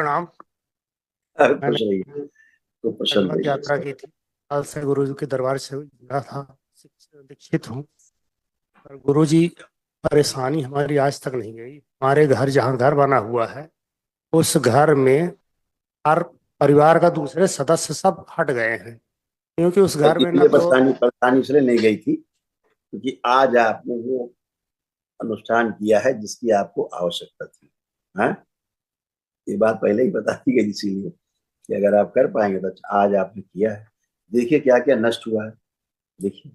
प्रणाम। मैंने खुश रहिए। खूब प्रसन्न लगभग रहिए यात्रा सब। की थी। कल से गुरु जी के दरबार से जुड़ा था। दीक्षित हूँ। पर गुरु जी, परेशानी हमारी आज तक नहीं गई। हमारे घर, जहाँ घर बना हुआ है, उस घर में हर परिवार का दूसरे सदस्य सब हट गए हैं, क्योंकि उस घर में न इसलिए तो। परेशानी परेशानी इसलिए नहीं गई थी क्योंकि आज आपने वो अनुष्ठान किया है जिसकी आपको आवश्यकता थी। हाँ, ये बात पहले ही बता दी गई इसीलिए कि अगर आप कर पाएंगे तो अच्छा। आज आपने किया है। देखिए क्या क्या नष्ट हुआ है। देखिए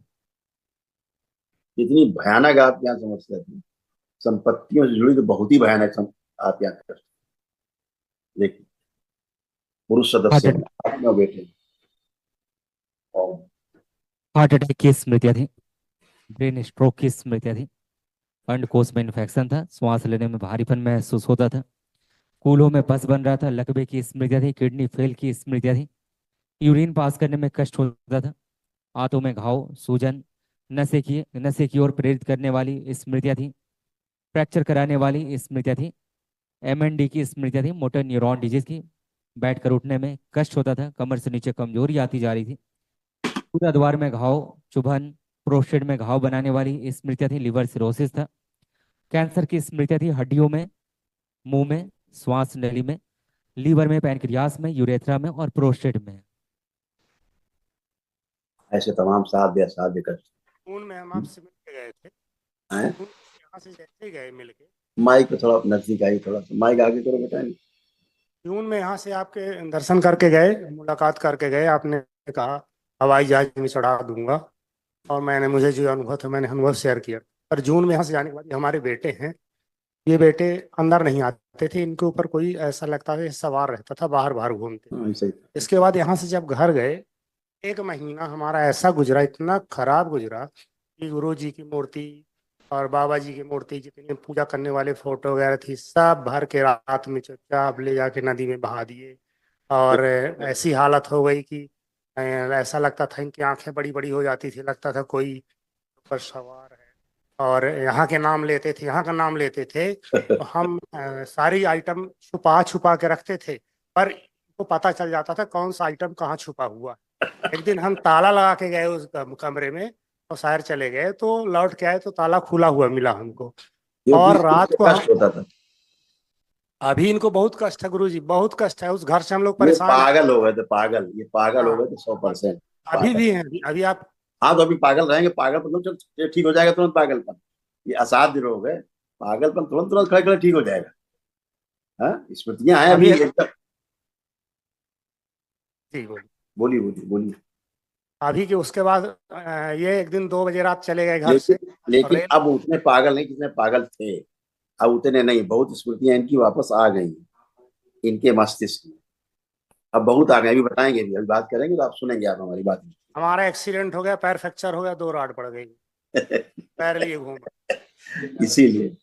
कितनी भयानक आप यहाँ समस्या थी। संपत्तियों से जुड़ी तो बहुत ही भयानक आप यहाँ कर। देखिए पुरुष हार्ट सदस्य अटैक हैं, आपने बेटे और हार्ट अटैक की स्मृतियाँ थी। ब्रेन स्ट्रोक की स्मृतियाँ थी। अंडकोश में इन्फेक्शन था। श्वास लेने में भारीपन महसूस होता था। कूल्हों में पस बन रहा था। लकवे की स्मृतियाँ थी। किडनी फेल की स्मृतियाँ थी। यूरिन पास करने में कष्ट होता था। आंतों में घाव, सूजन, नशे की ओर प्रेरित करने वाली स्मृतियाँ थी। फ्रैक्चर कराने वाली स्मृतियाँ थी। एमएनडी की स्मृतियाँ थी। मोटर न्यूरॉन डिजीज की। बैठकर उठने में कष्ट होता था। कमर से नीचे कमजोरी आती जा रही थी। पूरा द्वार में घाव, चुभन, प्रोस्टेट में घाव बनाने वाली स्मृतियाँ थी। लिवर सिरोसिस था। कैंसर की स्मृतियाँ थी। हड्डियों में, मुंह में, श्वास नली में, लीवर में, पैनक्रियास में, यूरेथ्रा में और प्रोस्टेट में। ऐसे तमाम साध्य असाध्य कर जून में हम आपसे मिल के गए थे। हैं। जून में यहाँ से जैसे गए मिल के। माइक को थोड़ा नजदीक आई, थोड़ा सा माइक आगे करो बेटा। जून में यहाँ से आपके दर्शन करके गए, मुलाकात करके गए। आपने कहा हवाई जहाज में चढ़ा दूंगा, और मुझे जो अनुभव था मैंने अनुभव शेयर किया। पर जून में यहाँ से जाने के बाद, ये हमारे बेटे हैं, ये बेटे अंदर नहीं आते थे। इनके ऊपर कोई ऐसा लगता था सवार रहता था, बाहर बाहर घूमते। हाँ, ऐसे ही। इसके बाद यहाँ से जब घर गए, एक महीना हमारा ऐसा गुजरा, इतना खराब गुजरा कि गुरु जी की मूर्ति और बाबा जी की मूर्ति, जितनी पूजा करने वाले फोटो वगैरह थी, सब भर के रात में चुपचाप ले जाके नदी में बहा दिए। और ऐसी हालत हो गई कि ऐसा लगता था इनकी आंखें बड़ी बड़ी हो जाती थी, लगता था कोई ऊपर सवार है। और यहाँ के नाम लेते थे, यहाँ का नाम लेते थे, तो हम सारी आइटम छुपा छुपा के रखते थे। पर को पता चल जाता था कौन सा आइटम कहाँ छुपा हुआ है। एक दिन हम ताला लगा के गए उस कमरे में, और शहर चले गए, तो लौट के आए तो ताला खुला हुआ मिला हमको। क्योंकि और रात इससे को हम, कष्ट होता था। अभी इनको बहुत कष्ट है गुरु जी, बहुत कष्ट है। उस घर से हम लोग ये परेशान हैं। पागल हो गए थे, पागल, ये पागल हो हाँ, गए थे 100%। अभी पागल। भी हैं। अभी आप, हाँ तो अभी पागल रहेंगे, पागलपन तो चल ठीक हो जाएगा तुरंत। पागलपन ये असाध्य रोग है। पागलपन तुरंत तुरंत खड़े खड़े ठीक हो जाएगा। हाँ, स्मृतियां हैं अभी अभी एकदम। जी बोलिए। बोलिए बोलिए बोलिए। अभी के उसके बाद ये एक दिन 2 बजे रात चले गए घर लेकिन से। और लेकिन रेल, अब उतने पागल नहीं जितने पागल थे। अब उतने नहीं, बहुत स्मृतियां इनकी वापस आ गई इनके मस्तिष्क में। अब बहुत आ गए, अभी बताएंगे, भी अभी बात करेंगे तो आप सुनेंगे, आप हमारी बात। हमारा एक्सीडेंट हो गया, पैर फ्रैक्चर हो गया, 2 राड पड़ गई, पैर लिए घूम। इसीलिए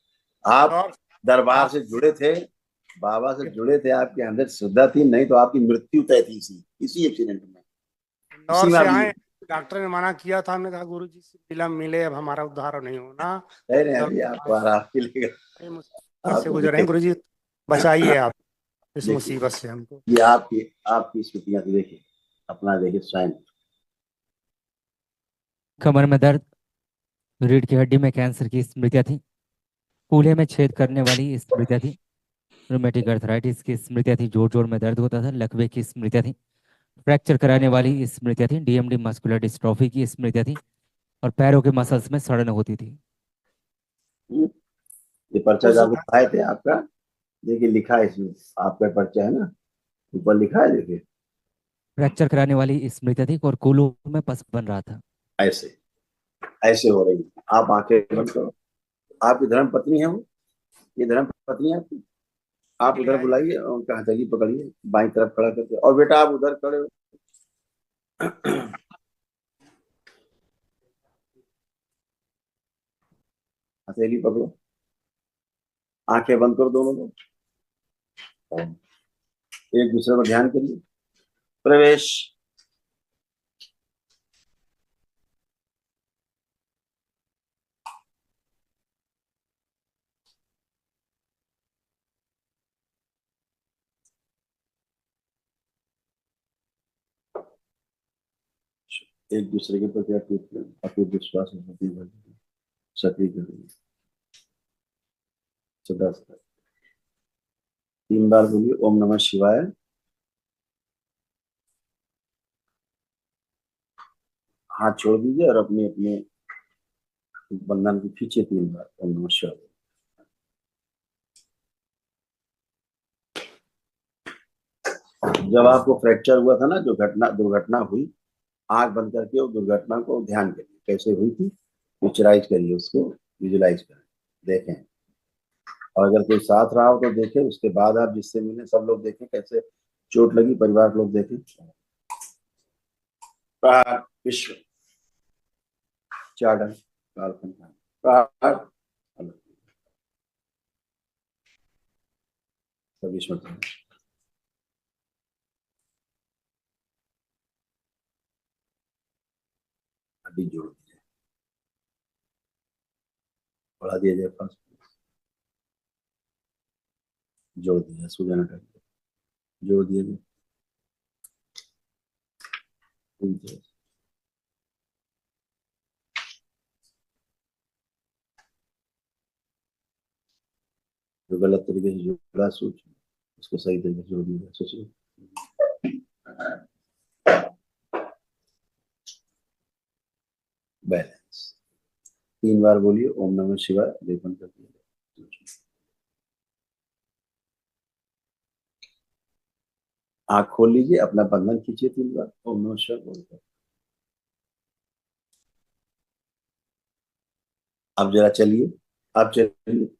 आप और दरबार आप से जुड़े थे, बाबा से जुड़े थे, आपके अंदर श्रद्धा थी, नहीं तो आपकी मृत्यु तय थी इसी इसी एक्सीडेंट में। इंदौर इसी में से आप आए, डॉक्टर ने मना किया था। हमने कहा गुरु जी से विलम्ब मिले, अब हमारा उद्धार नहीं होना। कह रहे हैं तो अभी आपको आराम मिलेगा। बड़ी मुसीबत से आपको गुजर रहे हैं मिलेगा। गुरु जी, बचाइए आप इस देखिए मुसीबत से हमको। ये आपकी स्मृतियां थी। देखिए अपना देखिए स्वयं। कमर में दर्द, रीढ़ की हड्डी में कैंसर की स्मृतियाँ थी। कूल्हे में छेद करने वाली स्मृतियाँ थी। रोमेटिक अर्थराइटिस की स्मृतियाँ थी। जोड़ जोड़ में दर्द होता था। लकवे की स्मृतियाँ थी। फ्रैक्चर कराने वाली स्मृतियाँ थी। डीएमडी मस्कुलर डिस्ट्रॉफी की स्मृतियाँ थी। और पैरों के मसल्स में सड़न होती थी। हम्म, ये पर्चा उस जो आपको आए थे आपका, देखिए लिखा है इसमें। आपका पर्चा है ना, ऊपर लिखा है देखिए। फ्रैक्चर कराने वाली स्मृतियाँ थी और कूल्हों में पस बन रहा था। ऐसे ऐसे हो रही है। आप आंखें बंद करो। आपकी धर्म पत्नी है वो, ये धर्म पत्नी है आपकी। आप ले उधर आइए। बुलाइए और उनका हथेली पकड़िए, बाई तरफ खड़ा करके। और बेटा आप उधर खड़े हो। हथेली पकड़ो, आंखें बंद करो दोनों लोग, और एक दूसरे पर ध्यान करिए। प्रवेश। एक दूसरे के प्रति अटूट विश्वास सक्रिय कर रही है सदा सदा। 3 बार बोलिए ओम नमः शिवाय। हाथ छोड़ दीजिए और अपने अपने बंधन को खींचे 3 बार ओम नमः शिवाय। जब आपको फ्रैक्चर हुआ था ना, जो दुर्घटना हुई, आंख बंद करके वो दुर्घटना को ध्यान करिए कैसे हुई थी, पिक्चराइज करिए उसको, विजुलाइज करें, देखें। और अगर कोई साथ रहा हो तो देखें, उसके बाद आप जिससे मिले सब लोग देखें कैसे चोट लगी, परिवार के लोग देखें। विश्व 4 विश्व हड्डी जोड़ दीजिए, बढ़ा दिया जाए, फास्ट जोड़ दिया, सूजन हटा दिया, जोड़ दिया जाए। जो गलत तरीके से जुड़ा सोच, उसको सही तरीके से जोड़ दिया, सोचिए। बैलेंस। 3 बार बोलिए ओम नमः शिवाय, लेपन कर दिया। आंख खोल लीजिए, अपना बंधन खींचिए 3 बार ओम नमः शिवाय बोलकर। अब जरा चलिए, अब चलिए।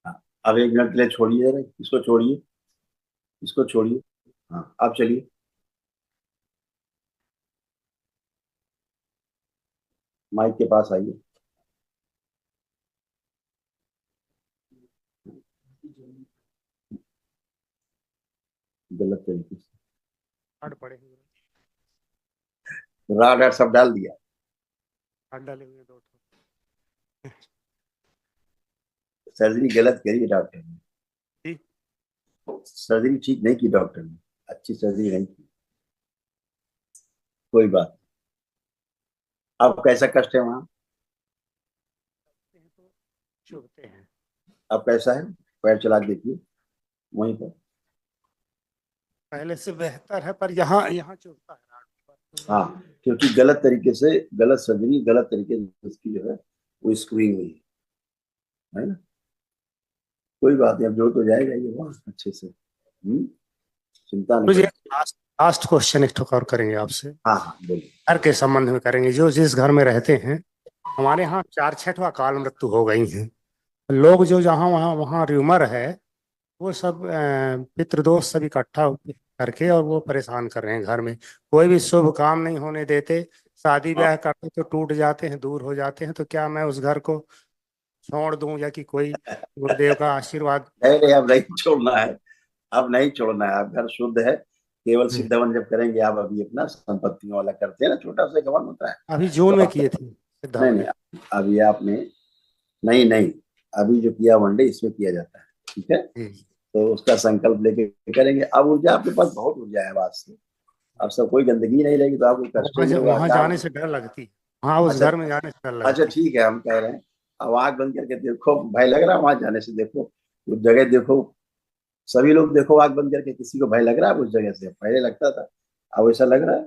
हाँ, अब 1 मिनट के लिए छोड़िए जरा, इसको छोड़िए, इसको छोड़िए। हाँ, अब चलिए। माइक के पास आइए। गलत तरीके से कार्ड पड़े हैं, राड राड सब डाल दिया। कार्ड डाले हुए 2 ठो। सर्जरी गलत करी डॉक्टर ने, ठीक। सर्जरी ठीक नहीं की डॉक्टर ने, अच्छी सर्जरी नहीं की। कोई बात। अब कैसा कष्ट है वहां? तो चुभते हैं। अब कैसा है? पैर चला के देखिए वहीं पर। पहले से बेहतर है, पर यहाँ यहाँ चुभता है रात पर। हाँ, क्योंकि गलत तरीके से, गलत सर्जरी, गलत तरीके से उसकी जो है वो स्क्रीन हुई है ना। कोई बात नहीं, अब जो तो जाएगा ये वहां अच्छे से। चिंता नहीं मुझे करो। लास्ट लास्ट क्वेश्चन एक ठोक और करेंगे आपसे। हाँ हाँ बोलिए। घर के संबंध में करेंगे। जो जिस घर में रहते हैं, हमारे यहाँ 4-6 अकाल मृत्यु हो गई हैं। लोग जो जहाँ वहाँ वहाँ र्यूमर है, वो सब पितृदोष सब इकट्ठा करके और वो परेशान कर रहे हैं घर में। कोई भी शुभ काम नहीं होने देते। शादी हाँ, ब्याह करते तो टूट जाते हैं, दूर हो जाते हैं। तो क्या मैं उस घर को छोड़ दूं, या कि कोई गुरुदेव का आशीर्वाद? नहीं नहीं, अब नहीं छोड़ना है, अब नहीं छोड़ना है। अब घर शुद्ध है, केवल हम्म। सिद्धवन जब करेंगे आप। अभी अपना संपत्तियों वाला करते हैं ना, छोटा सा गवन होता है। अभी तो जून में अब किए थे नहीं सिद्धावन। नहीं, अभी आपने, नहीं नहीं, अभी जो किया वनडे इसमें किया जाता है, ठीक है। हम्म। तो उसका संकल्प लेके करेंगे। अब ऊर्जा आपके पास बहुत ऊर्जा है आज से। अब सब कोई गंदगी नहीं रहेगी तो आपको कष्ट नहीं होगा वहां काम। जाने से डर लगती है। हाँ, उस अच्छा, घर में जाने से डर अच्छा लगती ठीक है, हम कह रहे हैं अब आंख बंद करके देखो, भय लग रहा है वहां जाने से? देखो उस जगह देखो, सभी लोग देखो आंख बंद करके। किसी को भय लग रहा है उस जगह से? पहले लगता था, अब ऐसा लग रहा है?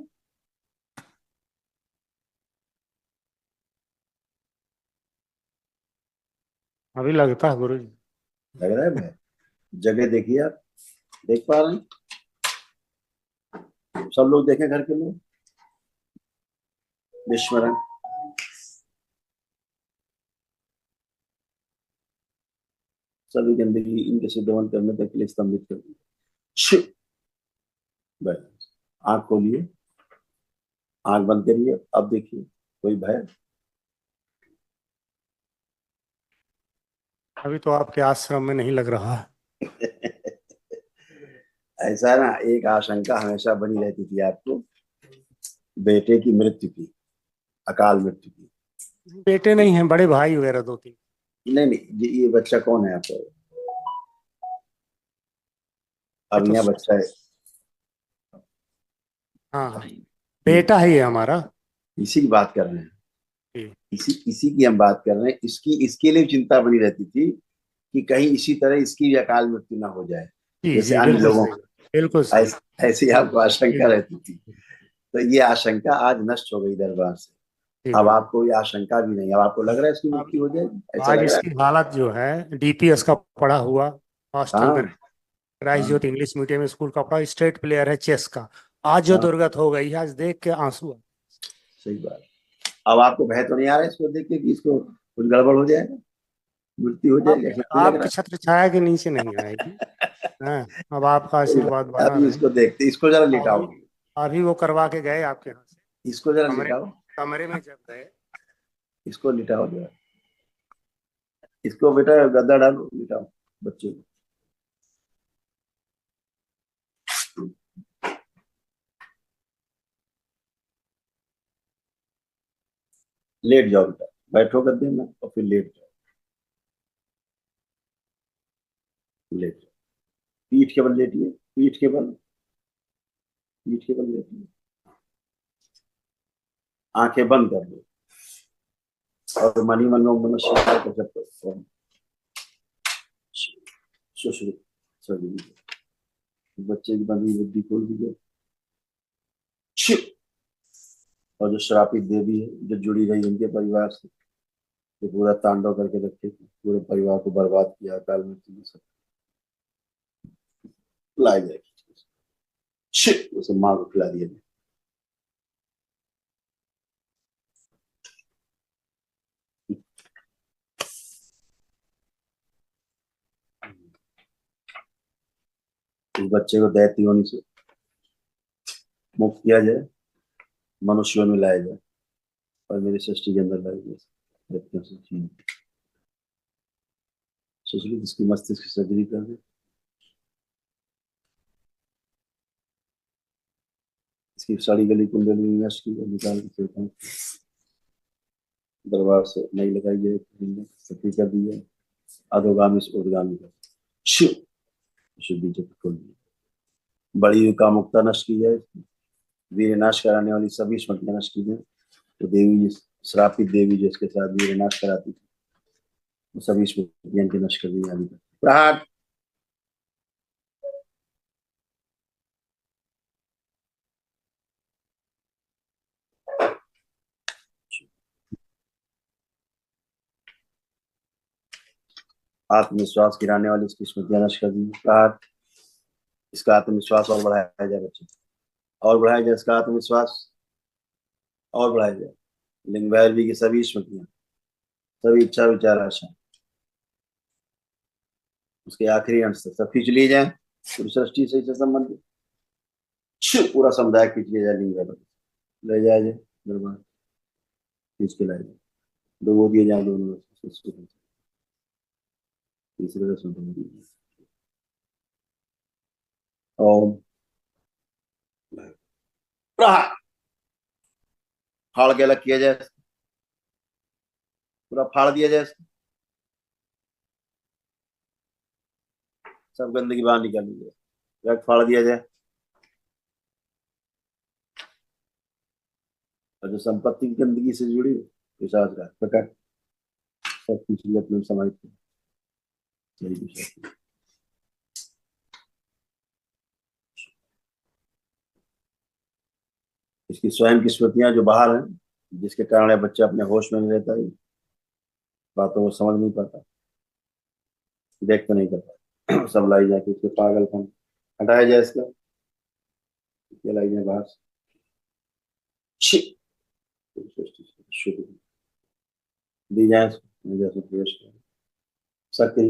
है। अभी लगता है गुरु जी। लग रहा है भय? जगह देखिए आप, देख पा रहे हैं? सब लोग देखें, घर के लोग विस्मरण। सभी गंदगी इनके से दमन करने तक के लिए स्तंभित कर दी। बस, आंख खोलिए, आंख बंद करिए, अब देखिए कोई भय? अभी तो आपके आश्रम में नहीं लग रहा है। ऐसा ना, एक आशंका हमेशा बनी रहती थी आपको, बेटे की मृत्यु की, अकाल मृत्यु की। बेटे नहीं हैं, बड़े भाई वगैरह दो तीन। नहीं नहीं, ये बच्चा कौन है आपका? ये अब तो यहाँ बच्चा है। हाँ हाँ, ये बेटा है ये हमारा। इसी की बात कर रहे हैं। जी इसी इसी की हम बात कर रहे हैं। इसकी इसके लिए चिंता बनी रहती थी कि कहीं इसी तरह इसकी भी अकाल मृत्यु ना हो जाए, जी जैसे जी, अन्य बिल्कुल लोगों सही, बिल्कुल को। सही। ऐसी जी आपको आशंका जी रहती थी। तो ये आशंका आज नष्ट हो गई दरबार से। जी अब बिल्कुल। आपको ये आशंका भी नहीं। अब आपको लग रहा है इसकी अब मृत्यु हो जाएगी, ऐसा आज लग रहा इसकी हालत जो है, डीपीएस का पढ़ा हुआ, है? हॉस्टल में हाँ राइस हाँ, ज्योति इंग्लिश मीडियम स्कूल का पढ़ा, स्टेट प्लेयर है चेस का। आज जो हाँ, दुर्गत हो गई है, आज देख के आंसू आ। सही बात। अब आपको भय तो नहीं आ रहा है इसको देख के कि इसको कुछ गड़बड़ हो जाएगा, मृत्यु हो जाएगी, ऐसा नहीं लग आपकी रहा? छत्र छाया के नीचे नहीं आएगी। हाँ, अब आपका कोई आशीर्वाद बात बना नहीं, अभी रहे। इसको देखते, इसको जरा लिटाओ। अभी अभी वो करवा के गए आपके यहाँ से। इसको जरा कमरे लिटाओ। कमरे में जब गए। इसको लिटाओ जरा। इसको बेटा गद्दा डालो, लिटाओ बच्चे को। लेट जाओ बेटा, बैठो गद्दे में और फिर लेट जाओ। लेट जाओ, पीठ के बल लेटिए, पीठ के बल, पीठ के बल लेटिए। आंखें बंद कर दो और मनी मन में मन शिवाय का जप करो। सुश्रुत सभी बच्चे की बंदी बुद्धि खोल दीजिए। छिप। और जो श्रापित देवी है, जो जुड़ी रही इनके परिवार से, जो पूरा तांडव करके रखे थे, पूरे परिवार को बर्बाद किया काल मृत्यु में, सब लाई जाएगी। छिप, उसे माँ को खिला दिया। इस बच्चे को दैत्य योनि से मुक्त किया जाए, मनुष्यों में लाया जाए और मेरी सृष्टि के अंदर लाया जाए। दैत्यों से सुश्रुत इसकी मस्तिष्क की सर्जरी कर दे। इसकी साड़ी गली कुंडली नष्ट की निकाल के दरबार से नहीं लगाई जाए, सफी कर दी जाए, अधोगामी से उद्गामी कर शिव शुद्धि जब खोल दी। बड़ी हुई कामुकता नष्ट की जाए, वीर नाश कराने वाली सभी स्मृतियां नष्ट की जाए। तो देवी, श्रापित देवी जिसके साथ वीर नाश कराती थी, वो सभी स्मृतियां के नष्ट कर दी जाए। प्रहार। आत्मविश्वास गिराने वाली इसकी स्मृतियां नष्ट कर दी। प्रहार। इसका आत्मविश्वास और बढ़ाया जाए बच्चे, और बढ़ाया जाए इसका आत्मविश्वास, और बढ़ाया जाए। लिंग भैरवी की सभी स्मृतियां, सभी इच्छा विचार आशा उसके आखिरी अंश तक सब खींच लिए जाए, पूरी सृष्टि से संबंधित पूरा समुदाय खींच लिया जाए। लिंग भैरव ले जाया जाए दरबार, खींच के लाया जाए। दो वो दिए जाए दोनों में, तीसरे रस्म को दिए जाए। ओम प्रहार। फाड़ के अलग किया जाए, पूरा फाड़ दिया जाए, सब गंदगी बाहर निकाल दी जाए, रक्त फाड़ दिया जाए। और जो संपत्ति की गंदगी से जुड़ी पिशाच का प्रकट सब कुछ अपने समाहित कर सही दिशा। इसकी स्वयं की स्मृतियां जो बाहर हैं, जिसके कारण यह बच्चा अपने होश में नहीं रहता है, बातों को समझ नहीं पाता, देख तो नहीं करता, सब लाई जाके इसके पागलपन हटाया जाए, इसका ये लाई जाए बाहर से। शुरू दी जाए जैसे प्रवेश कर सकती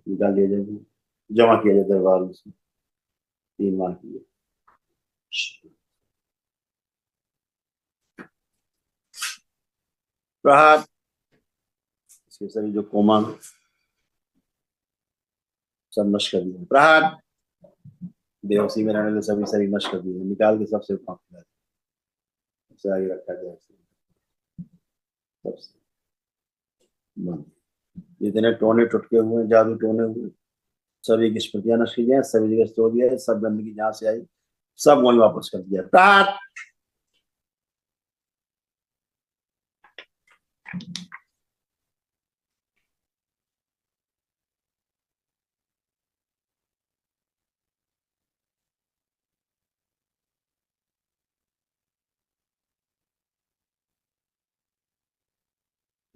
निकाल दिया जाए, जमा किया जाए दरबार में से 3 माह के लिए। प्रहार। इसके सभी जो कोमा सब नष्ट कर दिए। प्रहार। बेहोशी में रहने वाले सभी शरीर नष्ट कर दिए, निकाल के सबसे सबसे आगे रखा जाए, सबसे बंद। जितने टोने टुटके हुए, जादू टोने हुए, सभी की स्मृतियां नष्ट की जाए, सभी जगह तोड़ दिया है, सब गंदगी जहां से आई सब वहीं वापस कर दिया। प्रहार।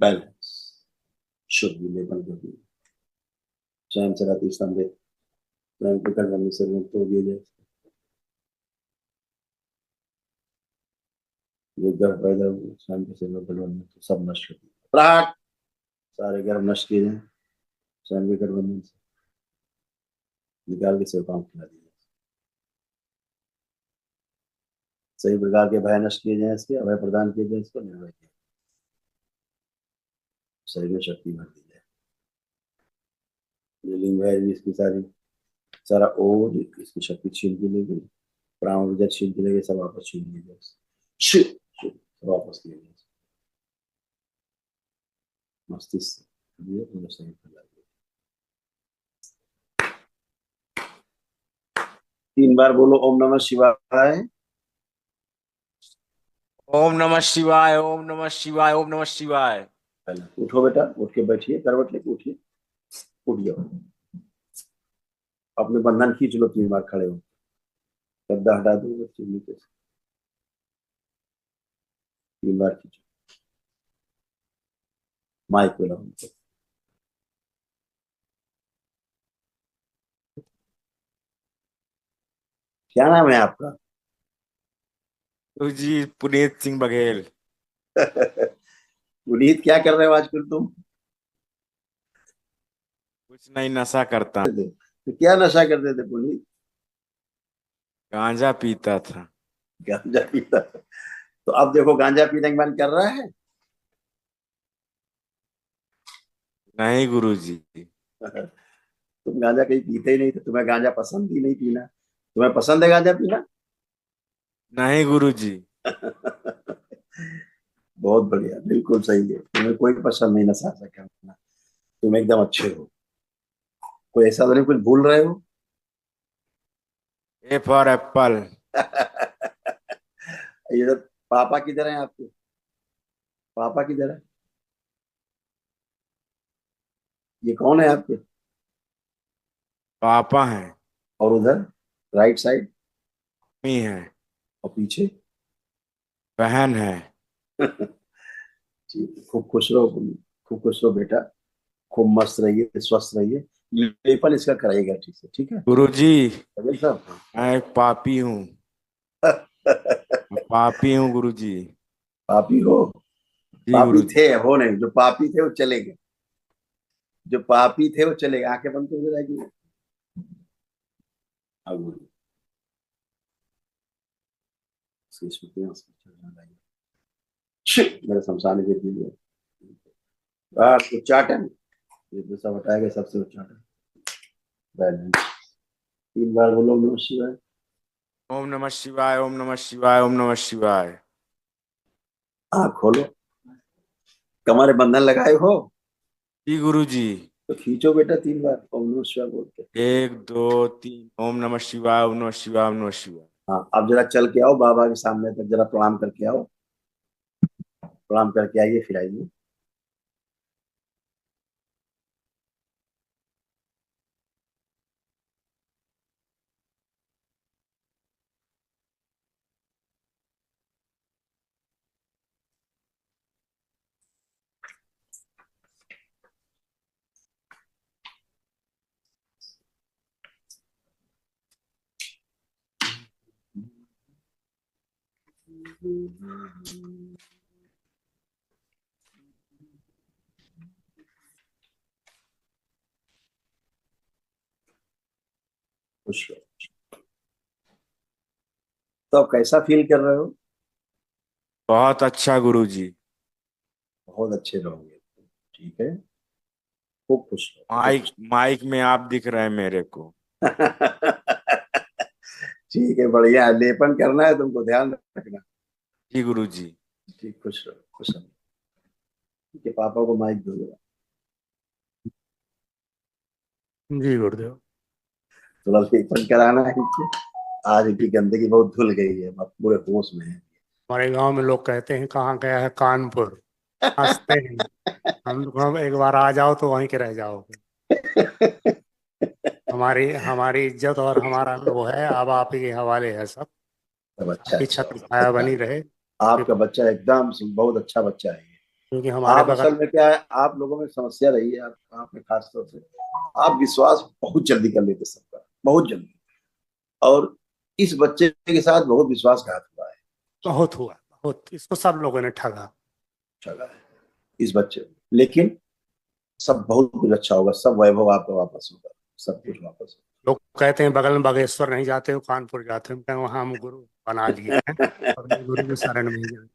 बैलेंस। शुद्ध विलेपन कर दिया। स्वयं से राती स्तंभित, स्वयं को करने से तोड़ दिया जाए। जो गर्भ पैदा हुए स्वयं के सिर बलवन में, तो सब नष्ट कर दिया। प्रहार। सारे गर्भ नष्ट किए जाए, स्वयं के गठबंधन से निकाल के सेवकाओं को खिला दिया। सही प्रकार के भय नष्ट किए जाए, इसके अभय प्रदान किए जाए, इसको निर्भय किया, शरीर में शक्ति भर दी जाए। ये लिंग है, इसकी सारी सारा ओज इसकी शक्ति छीन के ले गई, प्राण ऊर्जा छीन के ले गई, सब वापस छीन ली जाए, सब वापस किए जाए। मस्तिष्क ये पूरा सही फैला दिया। 3 बार बोलो ओम नमः शिवाय। ओम नमः शिवाय, ओम नमः शिवाय, ओम नमः शिवाय। पहले उठो बेटा, उठ के बैठिए, करवट लेके उठिए, उठ जाओ, अपने बंधन खींच लो, 3 बार खड़े हो, गद्दा हटा दो बच्चे नीचे से, 3 बार खींचो, माइक पे लगाओ। क्या नाम है आपका? गुरु जी पुनीत सिंह बघेल। पुनीत, क्या कर रहे हो आजकल तुम? कुछ नहीं, नशा करता। तो क्या नशा करते थे पुनीत? गांजा पीता था। गांजा पीता? तो अब देखो गांजा पीने का मन कर रहा है। नहीं गुरु जी। तुम गांजा कहीं पीते ही नहीं, तो तुम्हें गांजा पसंद ही नहीं पीना। तुम्हें पसंद है गांजा पीना? नहीं गुरु जी। बहुत बढ़िया, बिल्कुल सही है, तुम्हें कोई पसंद नहीं नशा सा करना, तुम एकदम अच्छे हो। कोई ऐसा तो नहीं कुछ भूल रहे हो? A for Apple. ये तो पापा किधर हैं आपके? पापा किधर है? ये कौन है आपके? पापा हैं। और उधर राइट साइड मम्मी है। और पीछे? बहन है। जी, खूब खुश रहो, खूब खुश रहो बेटा, खूब मस्त रहिए, स्वस्थ रहिए। लेपन इसका कराइएगा ठीक से, ठीक है गुरु जी, कबीर साहब? मैं एक पापी हूँ। मैं पापी हूँ गुरु जी। पापी हो? जी पापी गुरु जी। थे, हो नहीं, जो पापी थे वो चले गए, जो पापी थे वो चले गए। आंखें बंद कर जाएगी। अब बोलिए, इसकी स्मृतियां उसको चलने लगी। मेरे शमशान के लिए उच्चाटन, ये तो सब हटाएगा, सबसे उच्चाटन। बैलेंस। 3 बार बोलो नमः शिवाय। ओम नमः शिवाय, ओम नमः शिवाय, ओम नमः शिवाय। आँख खोलो, कमर में बंधन लगाए हो जी गुरु जी। तो खींचो बेटा 3 बार ओम नमः शिवाय बोल के। 1 2 3 ओम नमः शिवाय, ओम नमः शिवाय, ओम नमः शिवाय। हाँ, अब जरा चल के आओ बाबा के सामने तक, जरा प्रणाम करके आओ, प्रणाम करके आइए, फिर आइए। खुश रहो। तो अब कैसा फील कर रहे हो? बहुत अच्छा गुरु जी। बहुत अच्छे रहोगे, ठीक है, खूब खुश रहो। माइक माइक में आप दिख रहे हैं मेरे को। ठीक है, बढ़िया, लेपन करना है तुमको, ध्यान रखना। जी गुरुजी। ठीक, खुश रहो, खुश रहो। ठीक है, पापा को माइक दो जरा। जी गुरुदेव। थोड़ा लेपन कराना है इनको। आज इनकी गंदगी बहुत धुल गई है, अब पूरे होश में है। हमारे गांव में लोग कहते हैं कहाँ गया है कानपुर, हंसते हैं। हम एक बार आ जाओ तो वहीं के रह जाओगे। हमारी हमारी इज्जत और हमारा वो है, अब आप ही के हवाले है सब। सब अच्छा आपकी अच्छा छत्र होगा। छाया बनी रहे, आपका बच्चा एकदम बहुत अच्छा बच्चा है ये। क्योंकि हमारे आप बगल असल में क्या है, आप लोगों में समस्या रही है, आप में खास तौर से आप विश्वास बहुत जल्दी कर लेते सबका, बहुत जल्दी। और इस बच्चे के साथ बहुत विश्वासघात हुआ है, बहुत हुआ, बहुत, इसको सब लोगों ने ठगा। ठगा है इस बच्चे को। लेकिन सब बहुत कुछ अच्छा होगा, सब वैभव आपका वापस होगा, सब कुछ वापस लोग कहते हैं बगल में बागेश्वर नहीं जाते हो, कानपुर जाते हो। हम कहें वहाँ हम गुरु बना लिए हैं होगा। और गुरु के शरण में ही जाते।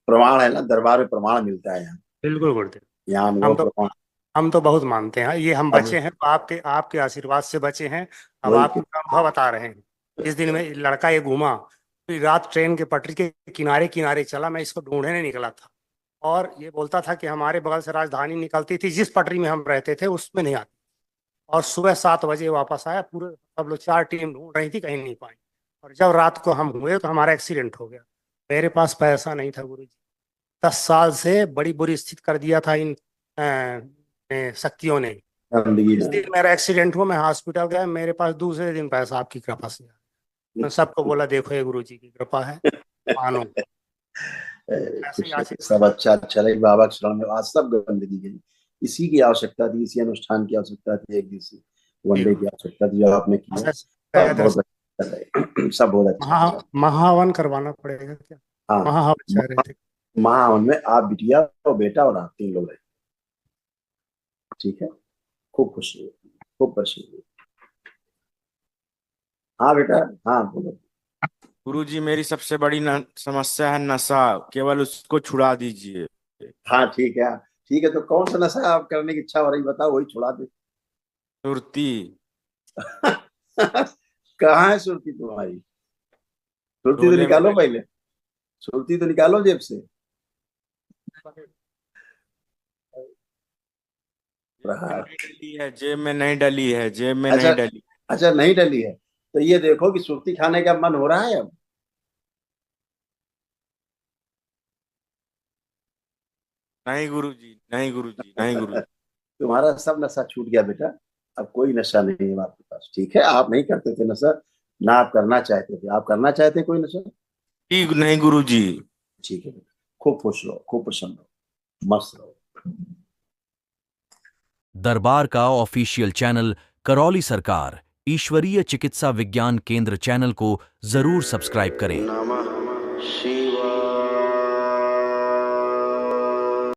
प्रमाण है ना, दरबार में प्रमाण मिलता है यहाँ। बिल्कुल गुरुदेव। यहाँ हम अनुभव तो प्रमाण। हम तो बहुत मानते हैं, ये हम अब बचे हैं तो आपके आपके आशीर्वाद से बचे हैं। अब वही आपके अनुभव बता रहे हैं। जिस दिन में लड़का ये घूमा, पूरी रात ट्रेन के पटरी के किनारे किनारे चला, मैं इसको ढूंढने निकला था। और ये बोलता था कि हमारे बगल से राजधानी निकलती थी, जिस पटरी में हम रहते थे उसमें नहीं आती। और सुबह 7 बजे वापस आया, पूरे सब लोग 4 टीम ढूंढ रही थी, कहीं नहीं पाई। और जब रात को हम हुए तो हमारा एक्सीडेंट हो गया। मेरे पास पैसा नहीं था गुरु जी। 10 साल से बड़ी बुरी स्थिति कर दिया था इन शक्तियों ने। गंदगी जिस ना। दिन मेरा एक्सीडेंट हुआ मैं हॉस्पिटल गया, मेरे पास दूसरे दिन पैसा आपकी कृपा से आया। मैं सबको बोला देखो ये गुरु जी की कृपा है, मानो। ऐसे ही कुछ नहीं, आशीर्वाद। सब अच्छा अच्छा रहे, बाबा के शरण में आज सब गंदगी गई। इसी की आवश्यकता थी, इसी अनुष्ठान की आवश्यकता थी, एक दिवसीय जी वनडे की गुरु। आवश्यकता थी, जो आपने किया। सब शायद बहुत अच्छा रहे, सब बहुत अच्छा रहे। महाहवन करवाना पड़ेगा क्या? हाँ, महाहवन चाह रहे थे। महावन में आप, बिटिया और बेटा और आप 3 लोग रहे, ठीक है, खूब खुशी हुई, खूब खुशी हुई। हाँ बेटा, हाँ बोलो। गुरुजी मेरी सबसे बड़ी समस्या है नशा, केवल उसको छुड़ा दीजिए। हाँ ठीक है, ठीक है, तो कौन सा नशा आप करने की इच्छा हो रही बताओ, वही छुड़ा दे। सुरती। कहाँ है सुरती तुम्हारी? सुरती तो झोले में निकालो पहले, सुरती तो निकालो जेब से। प्रहार। डली है जेब में नहीं डली है, जेब में अच्छा, नहीं डली। अच्छा नहीं डली है, तो ये देखो कि सुरती खाने का मन हो रहा है अब। नहीं गुरुजी, नहीं गुरुजी, नहीं गुरुजी। तुम्हारा सब नशा छूट गया बेटा, अब कोई नशा नहीं है आपके पास, ठीक है, आप नहीं करते थे नशा, ना आप करना चाहते थे, आप करना चाहते कोई नशा? ठीक नहीं गुरुजी। ठीक है बेटा, खूब खुश रहो, खूब प्रसन्न रहो, मस्त रहो। दरबार का ऑफिशियल चैनल करौली सरकार ईश्वरीय चिकित्सा विज्ञान केंद्र चैनल को जरूर सब्सक्राइब करें। नमः शिवाय।